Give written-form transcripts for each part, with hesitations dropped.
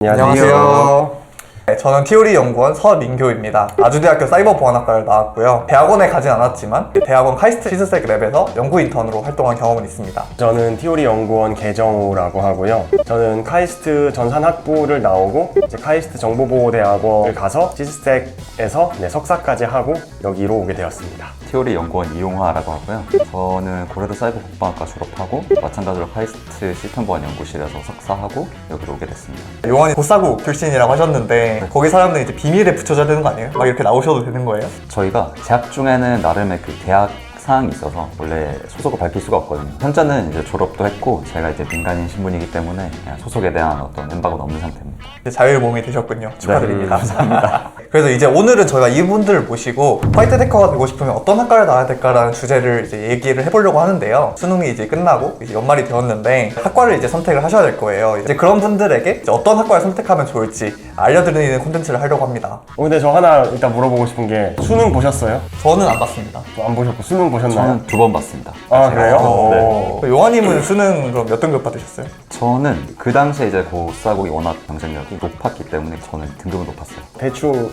안녕하세요. 네, 저는 티오리 연구원 서민교입니다. 아주대학교 사이버보안학과를 나왔고요. 대학원에 가진 않았지만 대학원 카이스트 시스텍 랩에서 연구 인턴으로 활동한 경험은 있습니다. 저는 티오리 연구원 개정우라고 하고요. 저는 카이스트 전산학부를 나오고 이제 카이스트 정보보호대학원을 가서 시스텍에서 석사까지 하고 여기로 오게 되었습니다. 티오리 연구원 이용화라고 하고요. 저는 고려대 사이버국방학과 졸업하고 마찬가지로 카이스트 시스템보안연구실에서 석사하고 여기로 오게 됐습니다. 용원이 보사국 출신이라고 하셨는데 거기 사람들이 이제 비밀에 붙여줘야 되는 거 아니에요? 막 이렇게 나오셔도 되는 거예요? 저희가 재학 중에는 나름의 그 대학 사항이 있어서 원래 소속을 밝힐 수가 없거든요. 현재는 이제 졸업도 했고 제가 이제 민간인 신분이기 때문에 그냥 소속에 대한 어떤 엠바고는 없는 상태입니다. 이제 자율몸이 되셨군요. 축하드립니다. 네, 감사합니다. 그래서 이제 오늘은 저희가 이분들을 모시고 화이트 해커가 되고 싶으면 어떤 학과를 나와야 될까라는 주제를 이제 얘기를 해보려고 하는데요. 수능이 이제 끝나고 이제 연말이 되었는데 학과를 이제 선택을 하셔야 될 거예요. 이제 그런 분들에게 이제 어떤 학과를 선택하면 좋을지 알려드리는 콘텐츠를 하려고 합니다. 근데 저 하나 일단 물어보고 싶은 게 수능 보셨어요? 저는 안 봤습니다. 안 보셨고 수능 보셨나요? 저는 2번 봤습니다. 아 그래요? 네. 용환님은 수능 그럼 몇 등급 받으셨어요? 저는 그 당시에 이제 고사국이 워낙 경쟁력이 높았기 때문에 저는 등급은 높았어요. 대충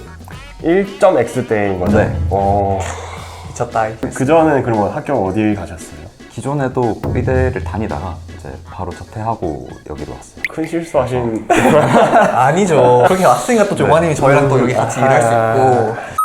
1.X대인 거죠? 네. 미쳤다. 그 전에 그러면 학교 어디 가셨어요? 기존에도 의대를 다니다가 이제 바로 자퇴하고 여기로 왔어요. 큰 실수하신 아니죠. 그렇게 왔으니까 또 용환님이 저희랑 또 여기 같이 일할 수 있고.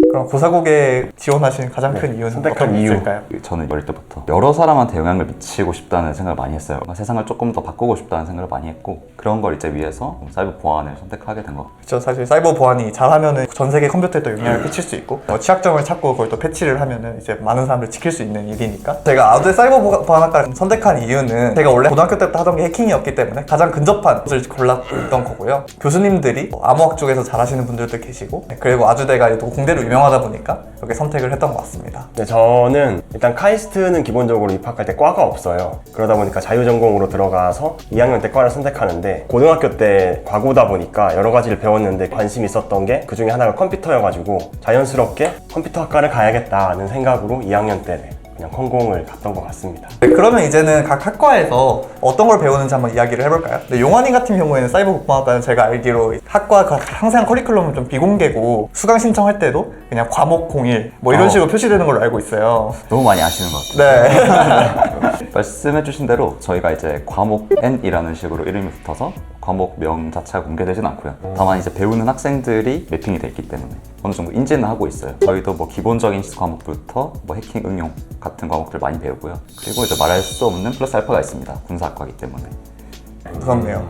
그럼 고사국에 지원하신 가장 큰 이유는 선택한 어떤 게 이유. 있을까요? 저는 어릴 때부터 여러 사람한테 영향을 미치고 싶다는 생각을 많이 했어요. 세상을 조금 더 바꾸고 싶다는 생각을 많이 했고 그런 걸 이제 위해서 사이버 보안을 선택하게 된 것 같아요. 그렇죠. 사실 사이버 보안이 잘하면은 전 세계 컴퓨터에 또 영향을 끼칠 수 있고 취약점을 찾고 그걸 또 패치를 하면은 이제 많은 사람들 지킬 수 있는 일이니까 제가 아주대 사이버 보안학과를 선택한 이유는 제가 원래 고등학교 때부터 하던 게 해킹이었기 때문에 가장 근접한 것을 골랐던 거고요. 교수님들이 암호학 쪽에서 잘하시는 분들도 계시고 그리고 아주대가 또 공대로 유명하다 보니까 이렇게 선택을 했던 것 같습니다. 네, 저는 일단 카이스트는 기본적으로 입학할 때 과가 없어요. 그러다 보니까 자유전공으로 들어가서 2학년 때 과를 선택하는데 고등학교 때 과고다 보니까 여러 가지를 배웠는데 관심이 있었던 게 그 중에 하나가 컴퓨터여가지고 자연스럽게 컴퓨터학과를 가야겠다는 생각으로 2학년 때 그냥 컴공을 갔던 것 같습니다. 네, 그러면 이제는 각 학과에서 어떤 걸 배우는지 한번 이야기를 해볼까요? 네, 용환이 같은 경우에는 사이버국방학과는 제가 알기로 학과 항상 커리큘럼은 좀 비공개고 수강 신청할 때도 그냥 과목 01 뭐 이런 식으로 표시되는 걸로 알고 있어요. 너무 많이 아시는 것 같아요. 네. 말씀해주신 대로 저희가 이제 과목 N이라는 식으로 이름이 붙어서 과목명 자체가 공개되진 않고요. 다만 이제 배우는 학생들이 매핑이 돼 있기 때문에 어느 정도 인지는 하고 있어요. 저희도 뭐 기본적인 과목부터 뭐 해킹 응용 같은 과목들 많이 배우고요. 그리고 이제 말할 수 없는 플러스 알파가 있습니다. 군사학과이기 때문에. 무섭네요.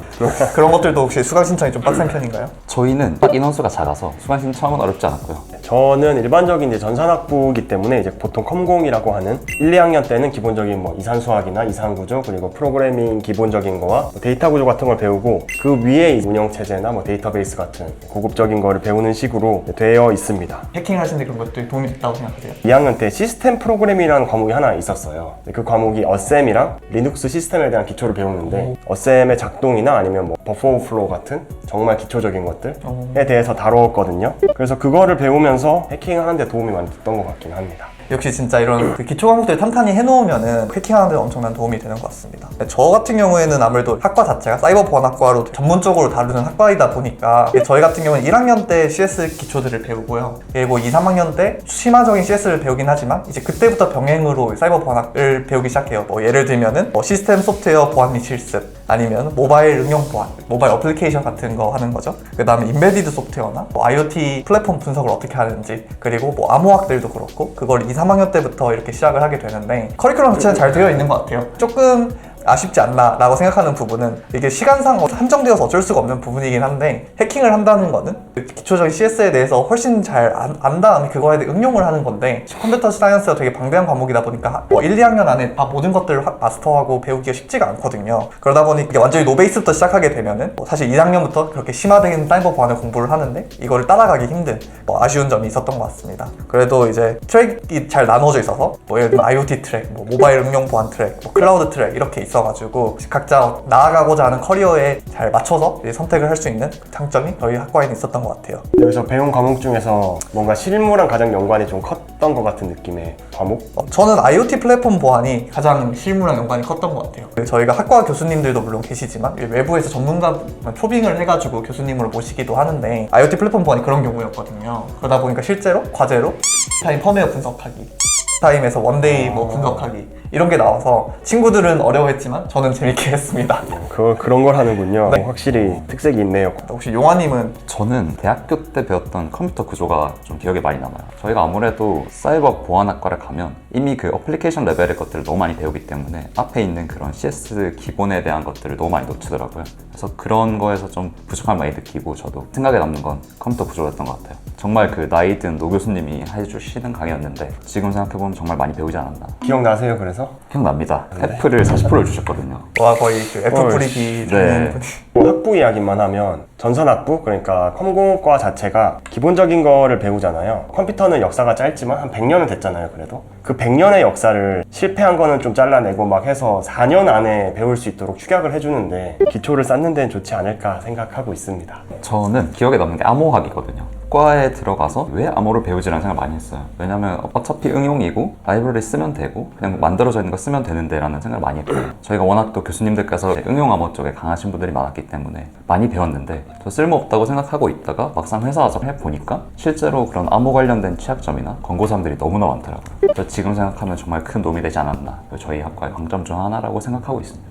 그런 것들도 혹시 수강 신청이 좀 빡센 편인가요? 저희는 딱 인원수가 작아서 수강 신청은 어렵지 않았고요. 저는 일반적인 이제 전산학부이기 때문에 이제 보통 컴공이라고 하는 1, 2학년 때는 기본적인 뭐 이산수학이나 이산구조 그리고 프로그래밍 기본적인 거와 뭐 데이터 구조 같은 걸 배우고 그 위에 운영체제나 뭐 데이터베이스 같은 고급적인 거를 배우는 식으로 되어 있습니다. 해킹하시는데 그런 것들이 도움이 됐다고 생각하세요? 2학년 때 시스템 프로그래밍이라는 과목이 하나 있었어요. 그 과목이 어셈이랑 리눅스 시스템에 대한 기초를 배우는데 어셈의 작동이나 아니면 뭐 버퍼 오버플로우 같은 정말 기초적인 것들에 대해서 다뤘거든요. 그래서 그거를 배우면서 해킹하는 데 도움이 많이 됐던 것 같긴 합니다. 역시 진짜 이런 그 기초 과목들 탄탄히 해놓으면은 해킹하는 데 엄청난 도움이 되는 것 같습니다. 저 같은 경우에는 아무래도 학과 자체가 사이버 보안학과로 전문적으로 다루는 학과이다 보니까 저희 같은 경우는 1학년 때 CS 기초들을 배우고요. 그리고 2, 3학년 때 심화적인 CS를 배우긴 하지만 이제 그때부터 병행으로 사이버 보안학을 배우기 시작해요. 뭐 예를 들면은 뭐 시스템 소프트웨어 보안 및 실습 아니면 모바일 응용 보안, 모바일 어플리케이션 같은 거 하는 거죠. 그 다음에 인베디드 소프트웨어나 뭐 IoT 플랫폼 분석을 어떻게 하는지 그리고 뭐 암호학들도 그렇고 그걸 2, 3학년 때부터 이렇게 시작을 하게 되는데 커리큘럼 자체는 잘 되어 있는 것 같아요. 조금 아쉽지 않나 라고 생각하는 부분은 이게 시간상 한정되어서 어쩔 수가 없는 부분이긴 한데 해킹을 한다는 거는 기초적인 CS에 대해서 훨씬 잘 안 다음에 그거에 대해 응용을 하는 건데 컴퓨터 사이언스가 되게 방대한 과목이다 보니까 1, 2학년 안에 다 모든 것들을 마스터하고 배우기가 쉽지가 않거든요. 그러다 보니 이게 완전히 노베이스부터 시작하게 되면은 사실 2학년부터 그렇게 심화된 사이버 보안을 공부를 하는데 이거를 따라가기 힘든 아쉬운 점이 있었던 것 같습니다. 그래도 이제 트랙이 잘 나눠져 있어서 뭐 예를 들면 IoT 트랙, 뭐 모바일 응용 보안 트랙, 뭐 클라우드 트랙 이렇게 있어 있어가지고 각자 나아가고자 하는 커리어에 잘 맞춰서 이제 선택을 할 수 있는 장점이 저희 학과에는 있었던 것 같아요. 여기서 배운 과목 중에서 뭔가 실무랑 가장 연관이 좀 컸던 것 같은 느낌의 과목? 저는 IoT 플랫폼 보안이 가장 실무랑 연관이 컸던 것 같아요. 저희가 학과 교수님들도 물론 계시지만 외부에서 전문가 초빙을 해가지고 교수님으로 모시기도 하는데 IoT 플랫폼 보안이 그런 경우였거든요. 그러다 보니까 실제로 과제로 타임 펌웨어 분석하기, 타임에서 원데이 뭐 분석하기 이런 게 나와서 친구들은 어려워했지만 저는 재밌게 했습니다. 그런 걸 하는군요. 네. 확실히 특색이 있네요. 혹시 용화님은 저는 대학교 때 배웠던 컴퓨터 구조가 좀 기억에 많이 남아요. 저희가 아무래도 사이버 보안학과를 가면 이미 그 어플리케이션 레벨의 것들을 너무 많이 배우기 때문에 앞에 있는 그런 CS 기본에 대한 것들을 너무 많이 놓치더라고요. 그래서 그런 거에서 좀 부족함을 많이 느끼고 저도 생각에 남는 건 컴퓨터 구조였던 것 같아요. 정말 그 나이 든 노 교수님이 해주시는 강의였는데 지금 생각해보면 정말 많이 배우지 않았나. 기억나세요, 그래서? 기억납니다. F를 40% 주셨거든요. 와 거의 그 F 뿌리기 네. 뭐 학부 이야기만 하면 전산학부, 그러니까 컴공과 자체가 기본적인 거를 배우잖아요. 컴퓨터는 역사가 짧지만 한 100년은 됐잖아요, 그래도. 그 100년의 역사를 실패한 거는 좀 잘라내고 막 해서 4년 안에 배울 수 있도록 축약을 해주는데 기초를 쌓는 데는 좋지 않을까 생각하고 있습니다. 저는 기억에 남는 게 암호학이거든요. 과에 들어가서 왜 암호를 배우지라는 생각을 많이 했어요. 왜냐면 어차피 응용이고 라이브러리 쓰면 되고 그냥 만들어져 있는 거 쓰면 되는데 라는 생각을 많이 했거든요. 저희가 워낙 또 교수님들께서 응용 암호 쪽에 강하신 분들이 많았기 때문에 많이 배웠는데 저 쓸모없다고 생각하고 있다가 막상 회사 와서 해보니까 실제로 그런 암호 관련된 취약점이나 권고사항들이 너무나 많더라고요. 그래서 지금 생각하면 정말 큰 도움이 되지 않았나, 저희 학과의 강점 중 하나라고 생각하고 있습니다.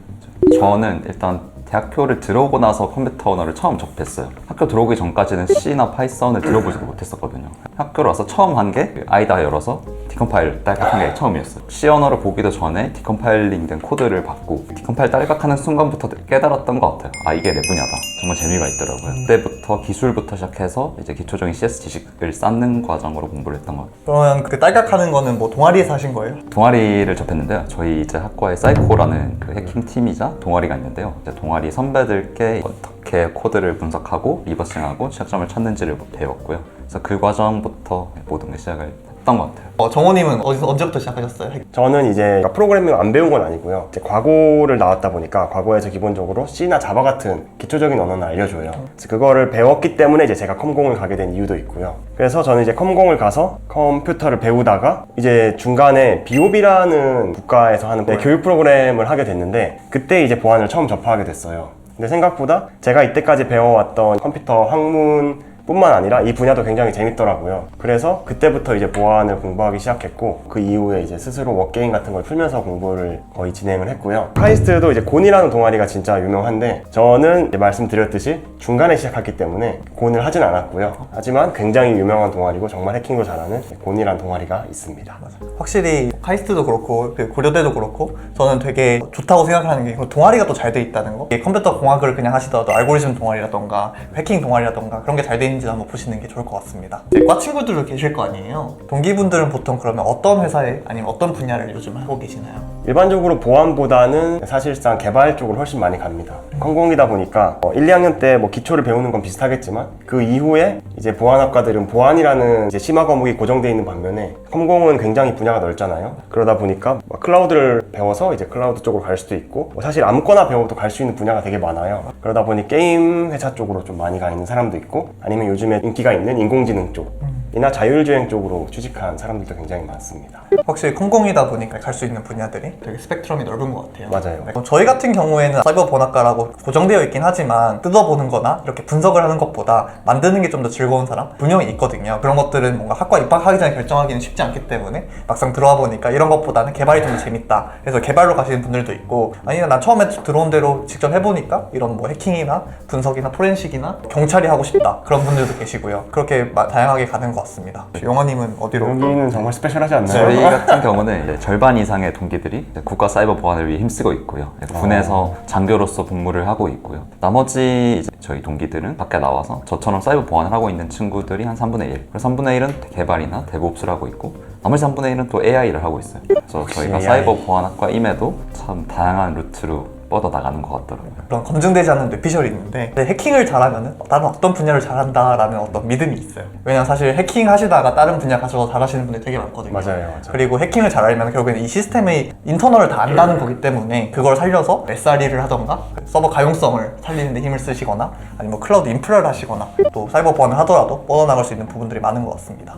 저는 일단 대학교를 들어오고 나서 컴퓨터 언어를 처음 접했어요. 학교 들어오기 전까지는 C나 파이썬을 들어보지도 못했었거든요. 학교로 와서 처음 한 게 아이다 열어서 디컴파일 딸깍한 게 처음이었어요. C 언어를 보기도 전에 디컴파일링 된 코드를 받고 디컴파일 딸깍하는 순간부터 깨달았던 것 같아요. 아, 이게 내 분야다. 정말 재미가 있더라고요. 그때부터 기술부터 시작해서 이제 기초적인 CS 지식을 쌓는 과정으로 공부를 했던 것 같아요. 그러면 그 딸깍하는 거는 뭐 동아리에서 하신 거예요? 동아리를 접했는데요. 저희 이제 학과에 사이코라는 그 해킹 팀이자 동아리가 있는데요. 이제 동아리 선배들께 어떻게 코드를 분석하고 리버싱하고 취약점을 찾는지를 배웠고요. 그래서 그 과정부터 모든 게 시작을 했던 것 같아요. 정호님은 언제부터 시작하셨어요? 저는 이제 프로그래밍을 안 배운 건 아니고요. 이제 과고를 나왔다 보니까 과고에서 기본적으로 C나 자바 같은 기초적인 언어는 알려줘요. 그래서 그거를 배웠기 때문에 이제 제가 컴공을 가게 된 이유도 있고요. 그래서 저는 이제 컴공을 가서 컴퓨터를 배우다가 이제 중간에 BOB라는 국가에서 하는 교육 프로그램을 하게 됐는데 그때 이제 보안을 처음 접하게 됐어요. 근데 생각보다 제가 이때까지 배워왔던 컴퓨터 학문 뿐만 아니라 이 분야도 굉장히 재밌더라고요. 그래서 그때부터 이제 보안을 공부하기 시작했고 그 이후에 이제 스스로 워게임 같은 걸 풀면서 공부를 거의 진행을 했고요. 카이스트도 이제 곤이라는 동아리가 진짜 유명한데 저는 이제 말씀드렸듯이 중간에 시작했기 때문에 곤을 하진 않았고요. 하지만 굉장히 유명한 동아리고 정말 해킹도 잘하는 곤이라는 동아리가 있습니다. 확실히 카이스트도 그렇고 그 고려대도 그렇고 저는 되게 좋다고 생각하는 게 동아리가 또 잘 돼 있다는 거. 컴퓨터 공학을 그냥 하시더라도 알고리즘 동아리라던가 해킹 동아리라던가 그런 게 잘 돼 있는지 한번 보시는 게 좋을 것 같습니다. 과 친구들도 계실 거 아니에요? 동기분들은 보통 그러면 어떤 회사에 아니면 어떤 분야를 요즘 하고 계시나요? 일반적으로 보안보다는 사실상 개발 쪽으로 훨씬 많이 갑니다. 컴공이다 보니까 1, 2학년 때 뭐 기초를 배우는 건 비슷하겠지만 그 이후에 이제 보안학과들은 보안이라는 이제 심화 과목이 고정되어 있는 반면에 컴공은 굉장히 분야가 넓잖아요. 그러다 보니까 클라우드를 배워서 이제 클라우드 쪽으로 갈 수도 있고 사실 아무거나 배워도 갈 수 있는 분야가 되게 많아요. 그러다 보니 게임 회사 쪽으로 좀 많이 가 있는 사람도 있고 아니면 요즘에 인기가 있는 인공지능 쪽이나 자율주행 쪽으로 취직한 사람들도 굉장히 많습니다. 확실히 컴공이다 보니까 갈 수 있는 분야들이 되게 스펙트럼이 넓은 것 같아요. 맞아요. 네. 저희 같은 경우에는 사이버 번학과라고 고정되어 있긴 하지만 뜯어보는 거나 이렇게 분석을 하는 것보다 만드는 게 좀 더 즐거운 사람 분명히 있거든요. 그런 것들은 뭔가 학과 입학하기 전에 결정하기는 쉽지 않기 때문에 막상 들어와 보니까 이런 것보다는 개발이 좀 더 재밌다. 그래서 개발로 가시는 분들도 있고 아니면 난 처음에 들어온 대로 직접 해보니까 이런 뭐 해킹이나 분석이나 포렌식이나 경찰이 하고 싶다. 그런 분들도 계시고요. 그렇게 다양하게 가는 것 같습니다. 용화님은 어디로? 여기는 정말 스페셜하지 않나요? 저희 같은 경우는 이제 절반 이상의 동기들이 이제 국가 사이버 보안을 위해 힘쓰고 있고요. 군에서 장교로서 복무를 하고 있고요. 나머지 이제 저희 동기들은 밖에 나와서 저처럼 사이버 보안을 하고 있는 친구들이 한 3분의 1. 그래서 3분의 1은 개발이나 데브옵스를 하고 있고 나머지 3분의 1은 또 AI를 하고 있어요. 그래서 저희가 AI. 사이버 보안학과임에도 참 다양한 루트로 뻗어나가는 것 같더라고요. 그런 검증되지 않은 뇌피셜이 있는데 해킹을 잘하면은 나는 어떤 분야를 잘한다라는 어떤 믿음이 있어요. 왜냐면 사실 해킹 하시다가 다른 분야 가서 잘하시는 분들 되게 많거든요. 맞아요. 그리고 해킹을 잘 알면 결국에는 이 시스템의 인터널을 다 안다는 거기 때문에 그걸 살려서 SRE를 하던가 서버 가용성을 살리는 데 힘을 쓰시거나 아니면 뭐 클라우드 인프라를 하시거나 또 사이버 보안을 하더라도 뻗어나갈 수 있는 부분들이 많은 것 같습니다.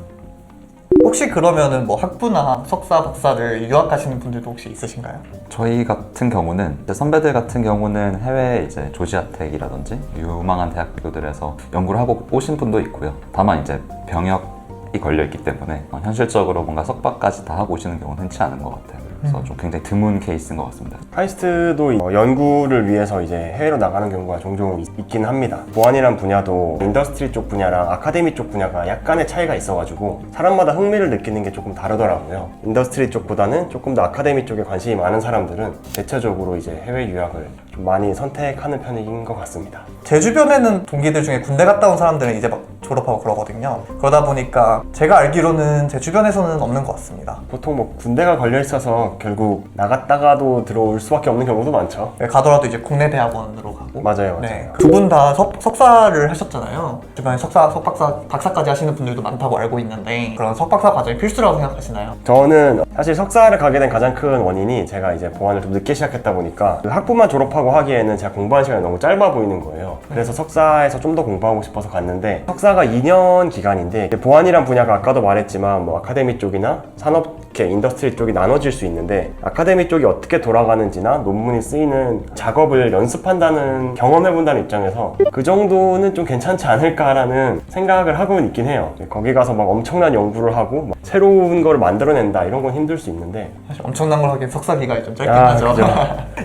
혹시 그러면은 뭐 학부나 석사, 박사를 유학하시는 분들도 혹시 있으신가요? 저희 같은 경우는 이제 선배들 같은 경우는 해외 이제 조지아텍이라든지 유망한 대학교들에서 연구를 하고 오신 분도 있고요. 다만 이제 병역이 걸려 있기 때문에 현실적으로 뭔가 석박까지 다 하고 오시는 경우는 흔치 않은 것 같아요. 그래서 좀 굉장히 드문 케이스인 것 같습니다. 카이스트도 연구를 위해서 이제 해외로 나가는 경우가 종종 있긴 합니다. 보안이란 분야도 인더스트리 쪽 분야랑 아카데미 쪽 분야가 약간의 차이가 있어가지고 사람마다 흥미를 느끼는 게 조금 다르더라고요. 인더스트리 쪽보다는 조금 더 아카데미 쪽에 관심이 많은 사람들은 대체적으로 이제 해외 유학을 좀 많이 선택하는 편인 것 같습니다. 제 주변에는 동기들 중에 군대 갔다 온 사람들은 이제 막 졸업하고 그러거든요. 그러다 보니까 제가 알기로는 제 주변에서는 없는 것 같습니다. 보통 뭐 군대가 걸려 있어서 결국 나갔다가도 들어올 수밖에 없는 경우도 많죠. 가더라도 이제 국내 대학원으로 가고. 맞아요. 네. 두 분 다 석사를 하셨잖아요. 주변에 석사, 석박사, 박사까지 하시는 분들도 많다고 알고 있는데 그런 석박사 과정이 필수라고 생각하시나요? 저는 사실 석사를 가게 된 가장 큰 원인이 제가 이제 보안을 좀 늦게 시작했다 보니까 그 학부만 졸업하고 하기에는 제가 공부한 시간이 너무 짧아 보이는 거예요. 그래서 석사에서 좀 더 공부하고 싶어서 갔는데 석사가 2년 기간인데 보안이란 분야가 아까도 말했지만 뭐 아카데미 쪽이나 산업계, 인더스트리 쪽이 나눠질 수 있는데 아카데미 쪽이 어떻게 돌아가는지나 논문이 쓰이는 작업을 연습한다는 경험해본다는 입장에서 그 정도는 좀 괜찮지 않을까라는 생각을 하고는 있긴 해요. 거기 가서 막 엄청난 연구를 하고 막 새로운 걸 만들어낸다 이런 건 힘들 수 있는데 사실 엄청난 걸 하기엔 석사 기간이 좀 짧긴 아, 하죠. 그죠.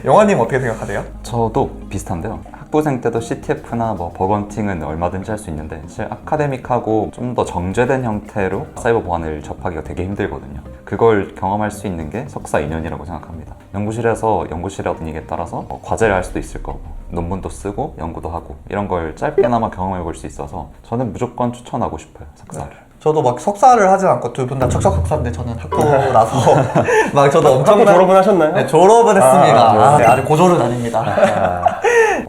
영화님 어떻게 생각하세요? 저도 비슷한데요. 학부생 때도 CTF나 뭐 버건팅은 얼마든지 할 수 있는데 사실 아카데믹하고 좀 더 정제된 형태로 사이버 보안을 접하기가 되게 힘들거든요. 그걸 경험할 수 있는 게 석사 2년이라고 생각합니다. 연구실에서 연구실의 분위기에 따라서 과제를 할 수도 있을 거고 논문도 쓰고 연구도 하고 이런 걸 짧게나마 경험해 볼 수 있어서 저는 무조건 추천하고 싶어요, 석사를. 저도 막 석사를 하진 않고 두 분 다 척척 석사인데 저는 학부라서 막 저도 학부 엄청난 졸업은 하셨나요? 네, 졸업은 했습니다. 네. 아직 고졸은 아닙니다.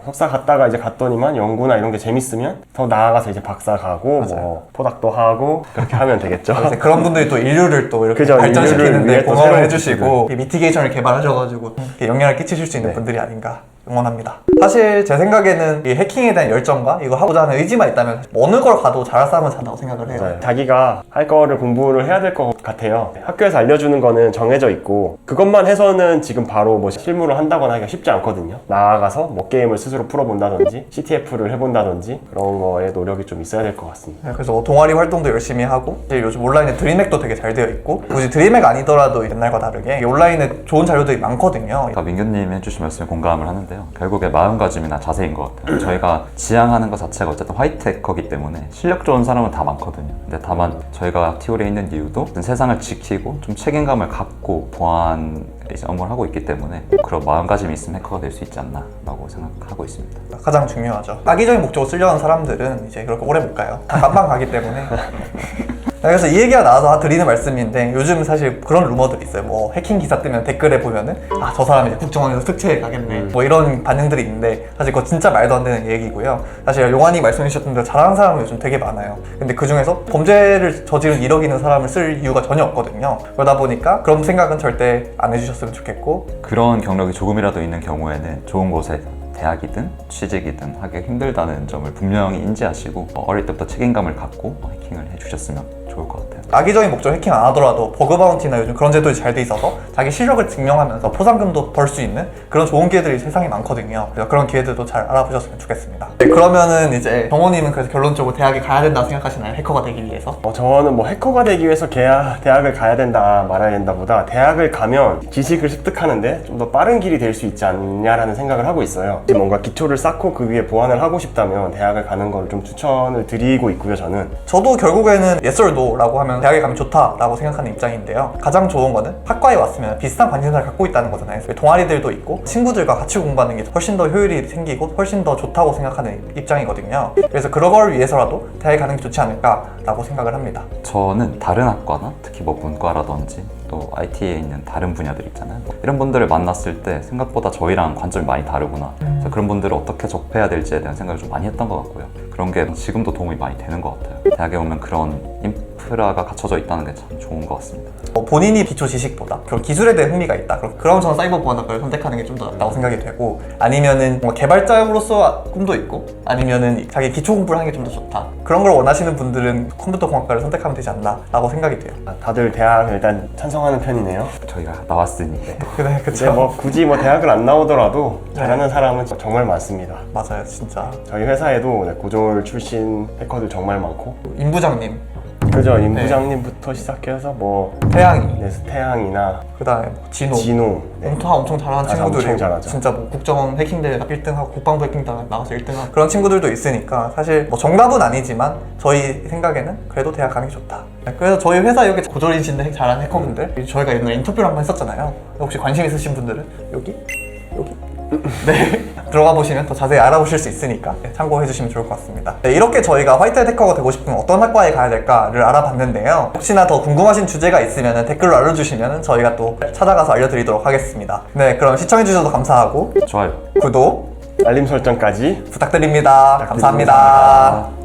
석사 갔다가 이제 갔더니만 연구나 이런 게 재밌으면 더 나아가서 이제 박사 가고 뭐 포닥도 하고 그렇게 하면 되겠죠. 이제 그런 분들이 또 인류를 또 이렇게 그죠, 인류를 발전시키는데 위해 또 공헌을 새로운 해주시고 미티게이션을 개발하셔가지고 이렇게 영향을 끼치실 수 있는 네. 분들이 아닌가 응원합니다. 사실 제 생각에는 이 해킹에 대한 열정과 이거 하고자 하는 의지만 있다면 어느 걸 가도 잘할 사람은 잘한다고 생각을 해요. 맞아요. 자기가 할 거를 공부를 해야 될 것 같아요. 학교에서 알려주는 거는 정해져 있고 그것만 해서는 지금 바로 뭐 실무를 한다거나 하기가 쉽지 않거든요. 나아가서 뭐 게임을 스스로 풀어본다든지 CTF를 해본다든지 그런 거에 노력이 좀 있어야 될 것 같습니다. 네, 그래서 뭐 동아리 활동도 열심히 하고 이제 요즘 온라인에 드림액도 되게 잘 되어 있고 굳이 드림액 아니더라도 옛날과 다르게 온라인에 좋은 자료들이 많거든요. 아까 민규님이 해주신 말씀에 공감을 하는데요. 결국에 마음가짐이나 자세인 것 같아요. 저희가 지향하는 것 자체가 어쨌든 화이트 해커기 때문에 실력 좋은 사람은 다 많거든요. 근데 다만 저희가 티올에 있는 이유도 세상을 지키고 좀 책임감을 갖고 보안 이제 업무를 하고 있기 때문에 그런 마음가짐이 있으면 해커가 될 수 있지 않나라고 생각하고 있습니다. 가장 중요하죠. 악의적인 목적으로 쓰려는 사람들은 이제 그렇게 오래 못 가요. 다 깜방 가기 때문에. 그래서 이 얘기가 나와서 드리는 말씀인데 요즘 사실 그런 루머들이 있어요. 뭐 해킹 기사 뜨면 댓글에 보면은 아, 저 사람이 이제 국정원에서 특채에 가겠네 뭐 이런 반응들이 있는데 사실 그거 진짜 말도 안 되는 얘기고요. 사실 용환이 말씀해 주셨던 대로 잘하는 사람은 요즘 되게 많아요. 근데 그 중에서 범죄를 저지른 1억 있는 사람을 쓸 이유가 전혀 없거든요. 그러다 보니까 그런 생각은 절대 안 해주셨으면 좋겠고 그런 경력이 조금이라도 있는 경우에는 좋은 곳에 대학이든 취직이든 하기 힘들다는 점을 분명히 인지하시고 어릴 때부터 책임감을 갖고 해킹을 해주셨으면 좋을 것 같아요. 악의적인 목적 해킹 안 하더라도 버그 바운티나 요즘 그런 제도들이 잘 돼 있어서 자기 실력을 증명하면서 포상금도 벌 수 있는 그런 좋은 기회들이 세상에 많거든요. 그래서 그런 기회들도 잘 알아보셨으면 좋겠습니다. 네, 그러면은 이제 정호님은 그래서 결론적으로 대학에 가야 된다고 생각하시나요? 해커가 되기 위해서? 저는 뭐 해커가 되기 위해서 대학을 가야 된다 말아야 된다 보다 대학을 가면 지식을 습득하는데 좀 더 빠른 길이 될 수 있지 않냐라는 생각을 하고 있어요. 뭔가 기초를 쌓고 그 위에 보완을 하고 싶다면 대학을 가는 걸 좀 추천을 드리고 있고요. 저도 결국에는 yes or no 라고 하면 대학에 가면 좋다라고 생각하는 입장인데요. 가장 좋은 거는 학과에 왔으면 비슷한 관심사를 갖고 있다는 거잖아요. 동아리들도 있고 친구들과 같이 공부하는 게 훨씬 더 효율이 생기고 훨씬 더 좋다고 생각하는 입장이거든요. 그래서 그런 걸 위해서라도 대학에 가는 게 좋지 않을까라고 생각을 합니다. 저는 다른 학과나 특히 뭐 문과라든지 또 IT에 있는 다른 분야들 있잖아요. 이런 분들을 만났을 때 생각보다 저희랑 관점이 많이 다르구나. 그래서 그런 분들을 어떻게 접해야 될지에 대한 생각을 좀 많이 했던 것 같고요. 그런 게 지금도 도움이 많이 되는 것 같아요. 대학에 오면 그런 인프라가 갖춰져 있다는 게 참 좋은 것 같습니다. 본인이 기초 지식보다 그런 기술에 대한 흥미가 있다. 그럼 저는 사이버 보안학과를 선택하는 게 좀 더 낫다고 생각이 되고, 아니면은 뭔가 개발자로서 꿈도 있고, 아니면은 자기 기초 공부를 하는 게 좀 더 좋다. 그런 걸 원하시는 분들은 컴퓨터 공학과를 선택하면 되지 않나라고 생각이 돼요. 다들 대학 일단 찬성하는 편이네요. 저희가 나왔으니 그래, 근데 그쵸. 뭐 굳이 뭐 대학을 안 나오더라도 잘하는 사람은 정말 많습니다. 맞아요, 진짜. 저희 회사에도 고졸 출신 해커들 정말 많고, 임부장님, 그죠? 임 부장님부터 시작해서 뭐 태양이, 태양이나 그 다음에 진호, 진호, 다 엄청 잘하는 다 친구들이 엄청 잘하죠. 진짜 뭐 국정원 해킹대회 1등하고 국방부 해킹대회 나가서 1등하고 그런 친구들도 있으니까 사실 뭐 정답은 아니지만 저희 생각에는 그래도 대학 가는 게 좋다. 그래서 저희 회사 여기 고졸이신데 잘하는 해커분들, 저희가 옛날에 인터뷰를 한번 했었잖아요. 혹시 관심 있으신 분들은 여기 네, 들어가 보시면 더 자세히 알아보실 수 있으니까 참고해 주시면 좋을 것 같습니다. 네, 이렇게 저희가 화이트햇 해커가 되고 싶으면 어떤 학과에 가야 될까를 알아봤는데요. 혹시나 더 궁금하신 주제가 있으면 댓글로 알려주시면 저희가 또 찾아가서 알려드리도록 하겠습니다. 네, 그럼 시청해 주셔서 감사하고 좋아요. 구독 알림 설정까지 부탁드립니다. 감사합니다.